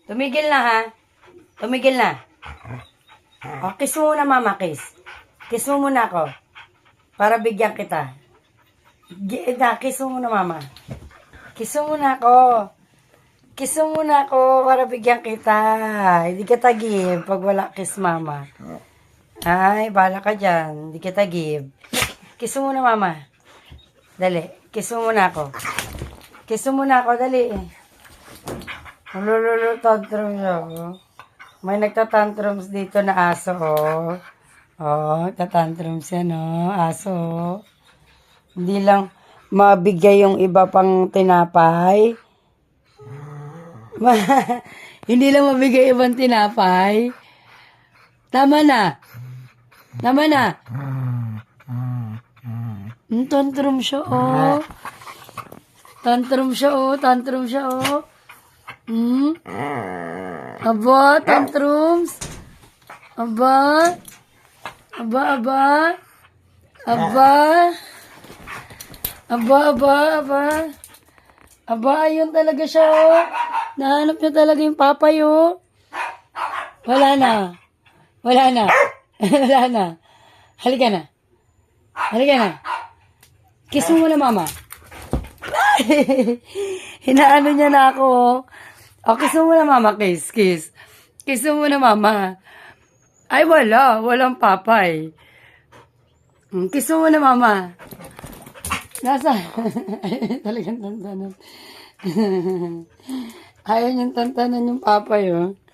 Tumigil na, ha? Tumigil na. O, kiss mo muna, mama, kiss. Kiss mo muna ako. Para bigyan kita. Kiss mo muna, mama. Kiss mo muna ako. Kiss mo muna ako para bigyan kita. Hindi kita give pag wala kiss, mama. Ay, bahala ka dyan. Hindi kita give. Kiss mo muna, mama. Dali. Kiss mo muna ako. Kiss mo muna ako, dali. Lululu, tantrums ako. May nagtatantrums dito na aso, oh. Oh, tatantrums yan, oh. Aso, oh. Hindi lang mabigay yung iba pang tinapay. Hindi lang mabigay ibang tinapay. Tama na. Tama na. Tantrum siya, oh. Tantrum siya, oh. Tantrum siya, oh. Aba, tantrums. Aba. Aba, aba. Aba. Aba, aba, aba. Aba, ayun talaga siya, oh. Nahanap niya talaga yung papay, oh. Wala na. Wala na. Wala na. Halika na. Halika na. Kiss mo muna, mama. Hinaano niya na ako, oh. O, kiss mo muna, mama. Kiss, kiss. Kiss mo muna, mama. Ay, wala. Walang papay. Kiss mo muna, mama. Nasa? Talagang tantanan. Ayaw niyang tantanan yung papay, oh.